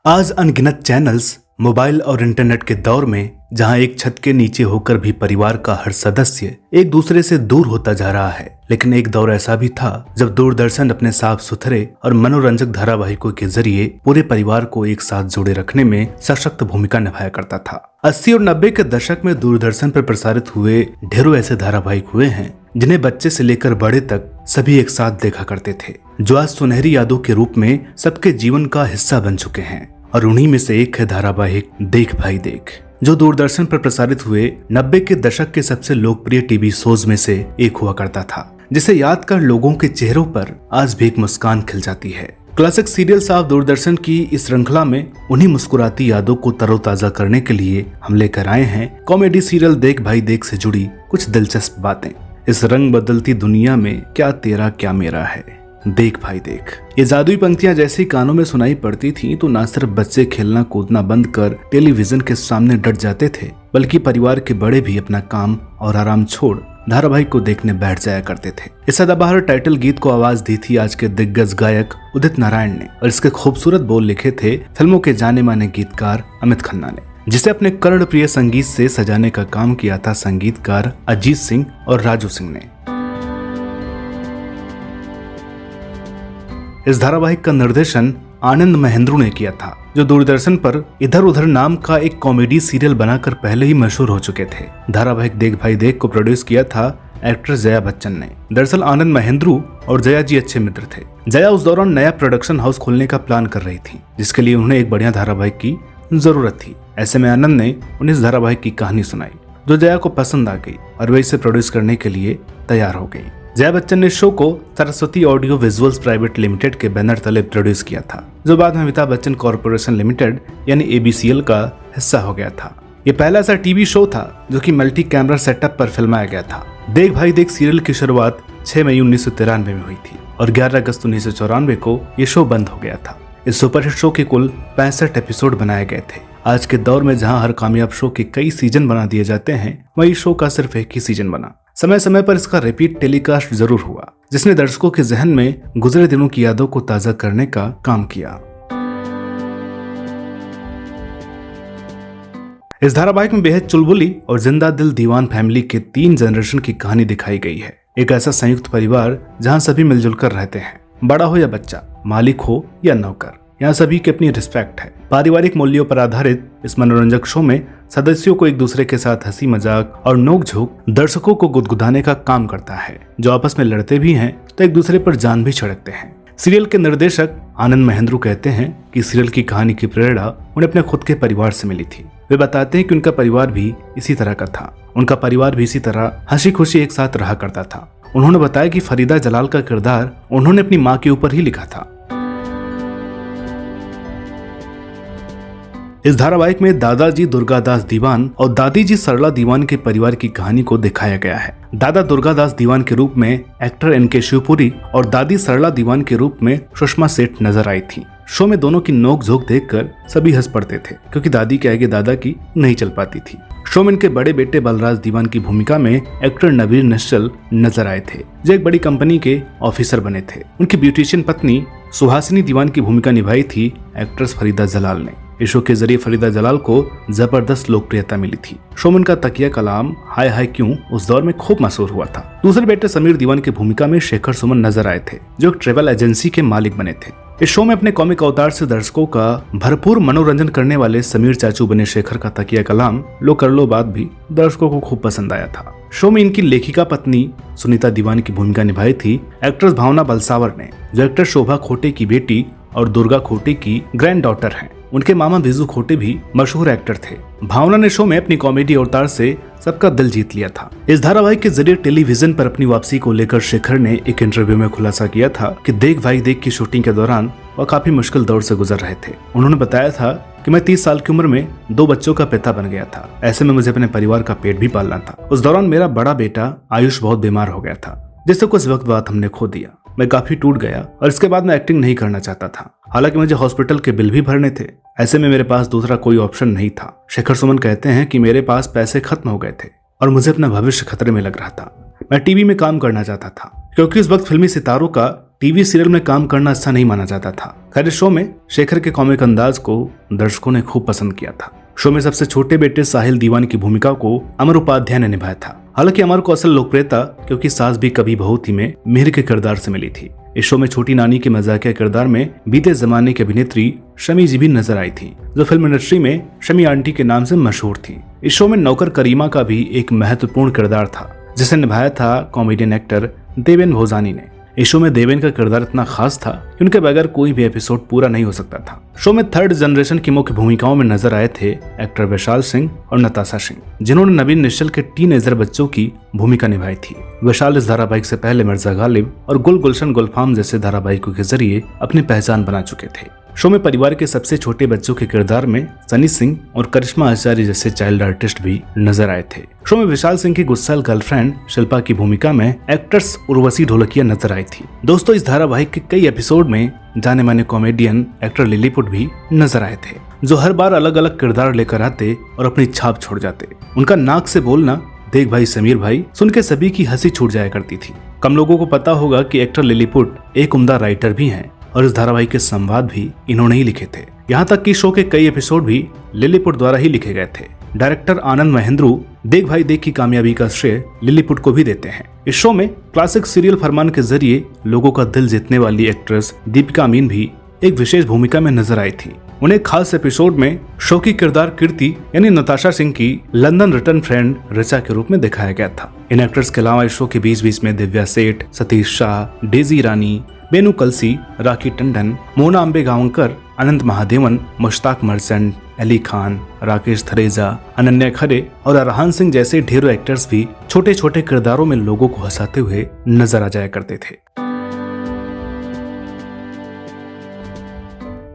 आज अनगिनत channels, mobile और इंटरनेट के दौर में जहां एक छत के नीचे होकर भी परिवार का हर सदस्य एक दूसरे से दूर होता जा रहा है, लेकिन एक दौर ऐसा भी था जब दूरदर्शन अपने साफ सुथरे और मनोरंजक धारावाहिकों के जरिए पूरे परिवार को एक साथ जोड़े रखने में सशक्त भूमिका निभाया करता था। 80 और 90 के दशक में दूरदर्शन पर प्रसारित हुए ढेरों ऐसे धारावाहिक हुए हैं जिन्हें बच्चे से लेकर बड़े तक सभी एक साथ देखा करते थे, जो आज सुनहरी यादों के रूप में सबके जीवन का हिस्सा बन चुके हैं। और उन्हीं में से एक है धारावाहिक देख भाई देख, जो दूरदर्शन पर प्रसारित हुए 90 के दशक के सबसे लोकप्रिय टीवी शोज में से एक हुआ करता था, जिसे याद कर लोगों के चेहरों पर आज भी एक मुस्कान खिल जाती है। क्लासिक सीरियल्स ऑफ दूरदर्शन की इस श्रृंखला में उन्हीं मुस्कुराती यादों को तरोताजा करने के लिए हम लेकर आए हैं कॉमेडी सीरियल देख भाई देख से जुड़ी कुछ दिलचस्प बातें। इस रंग बदलती दुनिया में क्या तेरा क्या मेरा है, देख भाई देख। ये जादुई पंक्तियां जैसी कानों में सुनाई पड़ती थीं तो ना सिर्फ बच्चे खेलना कूदना बंद कर टेलीविजन के सामने डट जाते थे, बल्कि परिवार के बड़े भी अपना काम और आराम छोड़ धारावाहिक को देखने बैठ जाया करते थे। इस सदाबहार टाइटल गीत को आवाज दी थी आज के दिग्गज गायक उदित नारायण ने, और इसके खूबसूरत बोल लिखे थे फिल्मों के जाने माने गीतकार अमित खन्ना ने, जिसे अपने कर्णप्रिय संगीत से सजाने का काम किया था संगीतकार अजीत सिंह और राजू सिंह ने। इस धारावाहिक का निर्देशन आनंद महेंद्रू ने किया था, जो दूरदर्शन पर इधर उधर नाम का एक कॉमेडी सीरियल बनाकर पहले ही मशहूर हो चुके थे। धारावाहिक देख भाई देख को प्रोड्यूस किया था एक्ट्रेस जया बच्चन ने। दरअसल आनंद महेंद्रू और जया जी अच्छे मित्र थे। जया उस दौरान नया प्रोडक्शन हाउस खोलने का प्लान कर रही थी, जिसके लिए उन्हें एक बढ़िया धारावाहिक की जरूरत थी। ऐसे में आनंद ने उन्हें इस धारावाहिक की कहानी सुनाई, जो जया को पसंद आ गई और वे इसे प्रोड्यूस करने के लिए तैयार हो गई। जया बच्चन ने शो को Saraswati audio visuals private limited के बैनर तले प्रोड्यूस किया था, जो बाद में अमिताभ बच्चन कॉर्पोरेशन लिमिटेड यानी ABCL का हिस्सा हो गया था। ये पहला ऐसा टीवी शो था जो कि मल्टी कैमरा सेटअप पर फिल्माया गया था। देख भाई देख सीरियल की शुरुआत 6 मई 1993 में हुई थी और 11 अगस्त 1994 को ये शो बंद हो गया था। इस सुपरहिट शो के कुल 65 एपिसोड बनाए गए थे। आज के दौर में जहां हर कामयाब शो के कई सीजन बना दिए जाते हैं, वही शो का सिर्फ एक ही सीजन बना। समय समय पर इसका रिपीट टेलीकास्ट जरूर हुआ, जिसने दर्शकों के जहन में गुजरे दिनों की यादों को ताजा करने का काम किया। इस धारावाहिक में बेहद चुलबुली और जिंदा दिल दीवान फैमिली के 3 जनरेशन की कहानी दिखाई गई है। एक ऐसा संयुक्त परिवार जहां सभी मिलजुल कर रहते हैं, बड़ा हो या बच्चा, मालिक हो या नौकर, यहाँ सभी की अपनी रिस्पेक्ट है। पारिवारिक मूल्यों पर आधारित इस मनोरंजक शो में सदस्यों को एक दूसरे के साथ हंसी मजाक और नोकझोंक दर्शकों को गुदगुदाने का काम करता है। जो आपस में लड़ते भी हैं तो एक दूसरे पर जान भी छिड़कते हैं। सीरियल के निर्देशक आनंद महेंद्रू कहते हैं कि सीरियल की कहानी की प्रेरणा उन्हें अपने खुद के परिवार से मिली थी। वे बताते हैं कि उनका परिवार भी इसी तरह का था। उनका परिवार भी इसी तरह हंसी खुशी एक साथ रहा करता था। उन्होंने बताया कि फरीदा जलाल का किरदार उन्होंने अपनी माँ के ऊपर ही लिखा था। इस धारावाहिक में दादाजी दुर्गादास दीवान और दादी जी सरला दीवान के परिवार की कहानी को दिखाया गया है। दादा दुर्गादास दीवान के रूप में एक्टर NK शिवपुरी और दादी सरला दीवान के रूप में सुषमा सेठ नजर आई थी। शो में दोनों की नोक-झोंक देखकर सभी हंस पड़ते थे, क्योंकि दादी के आगे दादा की नहीं चल पाती थी। शो में इनके बड़े बेटे बलराज दीवान की भूमिका में एक्टर नवीर निश्चल नजर आए थे, जो एक बड़ी कंपनी के ऑफिसर बने थे। उनकी ब्यूटिशियन पत्नी सुहासिनी दीवान की भूमिका निभाई थी एक्ट्रेस फरीदा जलाल ने। इस शो के जरिए फरीदा जलाल को जबरदस्त लोकप्रियता मिली थी। शो में उनका तकिया कलाम हाय हाय क्यों उस दौर में खूब मशहूर हुआ था। दूसरे बेटे समीर दीवान की भूमिका में शेखर सुमन नजर आए थे, जो एक ट्रेवल एजेंसी के मालिक बने थे। इस शो में अपने कॉमिक अवतार से दर्शकों का भरपूर मनोरंजन करने वाले समीर चाचू बने शेखर का तकिया कलाम लो कर लो बात भी दर्शकों को खूब पसंद आया था। शो में इनकी लेखिका पत्नी सुनीता दीवान की भूमिका निभाई थी एक्ट्रेस भावना बलसावर ने, जो एक्टर शोभा खोटे की बेटी और दुर्गा खोटे की ग्रैंड डॉटर हैं। उनके मामा बिजू खोटे भी मशहूर एक्टर थे। भावना ने शो में अपनी कॉमेडी अवतार से सबका दिल जीत लिया था। इस धारावाहिक के जरिए टेलीविजन पर अपनी वापसी को लेकर शेखर ने एक इंटरव्यू में खुलासा किया था कि देख भाई देख की शूटिंग के दौरान वह काफी मुश्किल दौर से गुजर रहे थे। उन्होंने बताया था कि मैं 30 साल की उम्र में 2 बच्चों का पिता बन गया था। ऐसे में मुझे अपने परिवार का पेट भी पालना था। उस दौरान मेरा बड़ा बेटा आयुष बहुत बीमार हो गया था, जिससे कुछ वक्त बाद हमने खो दिया। मैं काफी टूट गया और इसके बाद मैं एक्टिंग नहीं करना चाहता था। हालांकि मुझे हॉस्पिटल के बिल भी भरने थे। ऐसे में मेरे पास दूसरा कोई ऑप्शन नहीं था। शेखर सुमन कहते हैं कि मेरे पास पैसे खत्म हो गए थे और मुझे अपना भविष्य खतरे में लग रहा था। मैं टीवी में काम करना चाहता था, क्योंकि उस वक्त फिल्मी सितारों का टीवी सीरियल में काम करना अच्छा नहीं माना जाता था। खैर शो में शेखर के कॉमिक अंदाज को दर्शकों ने खूब पसंद किया था। शो में सबसे छोटे बेटे साहिल दीवान की भूमिका को अमर उपाध्याय ने निभाया था। हालांकि अमर को असल लोकप्रियता क्योंकि सास भी कभी बहू थी में मिहिर के किरदार से मिली थी। इस शो में छोटी नानी के मजाकिया किरदार में बीते जमाने की अभिनेत्री शमी जी भी नजर आई थी, जो फिल्म इंडस्ट्री में शमी आंटी के नाम से मशहूर थी। इस शो में नौकर करीमा का भी एक महत्वपूर्ण किरदार था, जिसे निभाया था कॉमेडियन एक्टर देवेन भोजानी ने। इस शो में देवेन का किरदार इतना खास था कि उनके बगैर कोई भी एपिसोड पूरा नहीं हो सकता था। शो में थर्ड जनरेशन की मुख्य भूमिकाओं में नजर आए थे एक्टर विशाल सिंह और नताशा सिंह, जिन्होंने नवीन निश्चल के टीनेजर बच्चों की भूमिका निभाई थी। विशाल इस धारावाहिक से पहले मिर्जा गालिब और गुल गुलशन गुलफाम जैसे धारावाहिकों के जरिए अपनी पहचान बना चुके थे। शो में परिवार के सबसे छोटे बच्चों के किरदार में सनी सिंह और करिश्मा आचार्य जैसे चाइल्ड आर्टिस्ट भी नजर आए थे। शो में विशाल सिंह की गुस्सैल गर्लफ्रेंड शिल्पा की भूमिका में एक्ट्रेस उर्वशी ढोलकिया नजर आई थी। दोस्तों इस धारावाहिक के कई एपिसोड में जाने माने कॉमेडियन एक्टर लिलीपुट भी नजर आए थे, जो हर बार अलग अलग किरदार लेकर आते और अपनी छाप छोड़ जाते। उनका नाक से बोलना देख भाई समीर भाई सुन के सभी की हंसी छूट जाया करती थी। कम लोगों को पता होगा कि एक्टर लिलीपुट एक उम्दा राइटर भी हैं और इस धारावाहिक के संवाद भी इन्होंने ही लिखे थे। यहाँ तक कि शो के कई एपिसोड भी लिलीपुट द्वारा ही लिखे गए थे। डायरेक्टर आनंद महेंद्रू देख भाई देख की कामयाबी का श्रेय लिलीपुट को भी देते हैं। इस शो में क्लासिक सीरियल फरमान के जरिए लोगों का दिल जीतने वाली एक्ट्रेस दीपिका अमीन भी एक विशेष भूमिका में नजर आई थी। उन्हें खास एपिसोड में शो की किरदार कीर्ति यानी नताशा सिंह की लंदन रिटर्न फ्रेंड ऋचा के रूप में दिखाया गया था। इन एक्टर्स के अलावा इस शो के बीच बीच में दिव्या सेठ, सतीश शाह, डेजी रानी, बेनू कलसी, राखी टंडन, मोना अम्बे गांवकर, अनंत महादेवन, मुश्ताक मर्चेंट, अली खान, राकेश थरेजा, अनन्या खरे और अरहान सिंह जैसे ढेरों एक्टर्स भी छोटे छोटे किरदारों में लोगों को हंसाते हुए नजर आ जाया करते थे।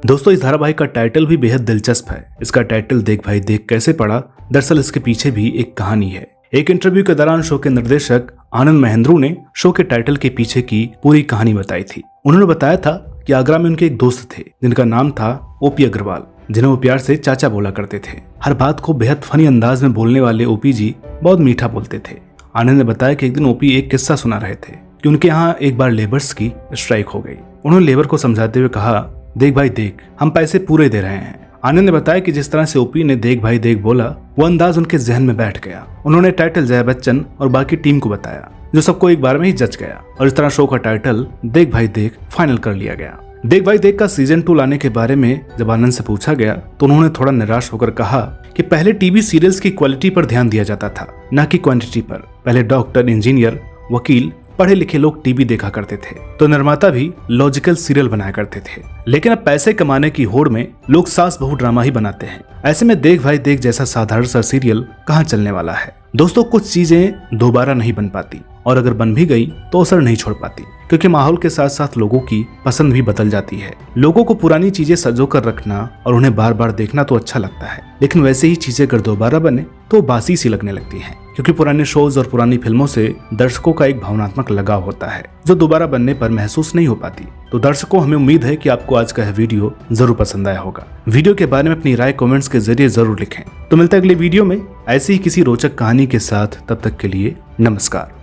दोस्तों इस धारावाहिक का टाइटल भी बेहद दिलचस्प है। इसका टाइटल देख भाई देख कैसे पड़ा, दरअसल इसके पीछे भी एक कहानी है। एक इंटरव्यू के दौरान शो के निर्देशक आनंद महेंद्रू ने शो के टाइटल के पीछे की पूरी कहानी बताई थी। उन्होंने बताया था कि आगरा में उनके एक दोस्त थे जिनका नाम था ओपी अग्रवाल, जिन्हें वो प्यार से चाचा बोला करते थे। हर बात को बेहद फनी अंदाज में बोलने वाले ओपी जी बहुत मीठा बोलते थे। आनंद ने बताया कि एक दिन ओपी एक किस्सा सुना रहे थे कि उनके यहाँ एक बार लेबर्स की स्ट्राइक हो गई। उन्होंने लेबर को समझाते हुए कहा, देख भाई देख हम पैसे पूरे दे रहे हैं। आनंद ने बताया कि जिस तरह से ओपी ने देख भाई देख बोला वो अंदाज उनके जहन में बैठ गया। उन्होंने टाइटल जया बच्चन और बाकी टीम को बताया, जो सबको एक बार में ही जच गया और इस तरह शो का टाइटल देख भाई देख फाइनल कर लिया गया। देख भाई देख का सीजन 2 लाने के बारे में जब आनंद से पूछा गया तो उन्होंने थोड़ा निराश होकर कहा कि पहले टीवी सीरियल्स की क्वालिटी पर ध्यान दिया जाता था, न कि क्वांटिटी पर। पहले डॉक्टर, इंजीनियर, वकील, पढ़े लिखे लोग टीवी देखा करते थे तो निर्माता भी लॉजिकल सीरियल बनाया करते थे। लेकिन अब पैसे कमाने की होड़ में लोग सास बहू ड्रामा ही बनाते हैं। ऐसे में देख भाई देख जैसा साधारण सा सीरियल कहाँ चलने वाला है। दोस्तों कुछ चीजें दोबारा नहीं बन पाती और अगर बन भी गई तो असर नहीं छोड़ पाती, क्योंकि माहौल के साथ साथ लोगों की पसंद भी बदल जाती है। लोगों को पुरानी चीजें सजो कर रखना और उन्हें बार बार देखना तो अच्छा लगता है, लेकिन वैसे ही चीजें अगर दोबारा बने तो बासी सी लगने लगती हैं, क्योंकि पुराने शोज और पुरानी फिल्मों से दर्शकों का एक भावनात्मक लगाव होता है जो दोबारा बनने पर महसूस नहीं हो पाती। तो दर्शकों हमें उम्मीद है कि आपको आज का यह वीडियो जरूर पसंद आया होगा। वीडियो के बारे में अपनी राय कमेंट्स के जरिए जरूर लिखें। तो मिलता है अगले वीडियो में ऐसी ही किसी रोचक कहानी के साथ। तब तक के लिए नमस्कार।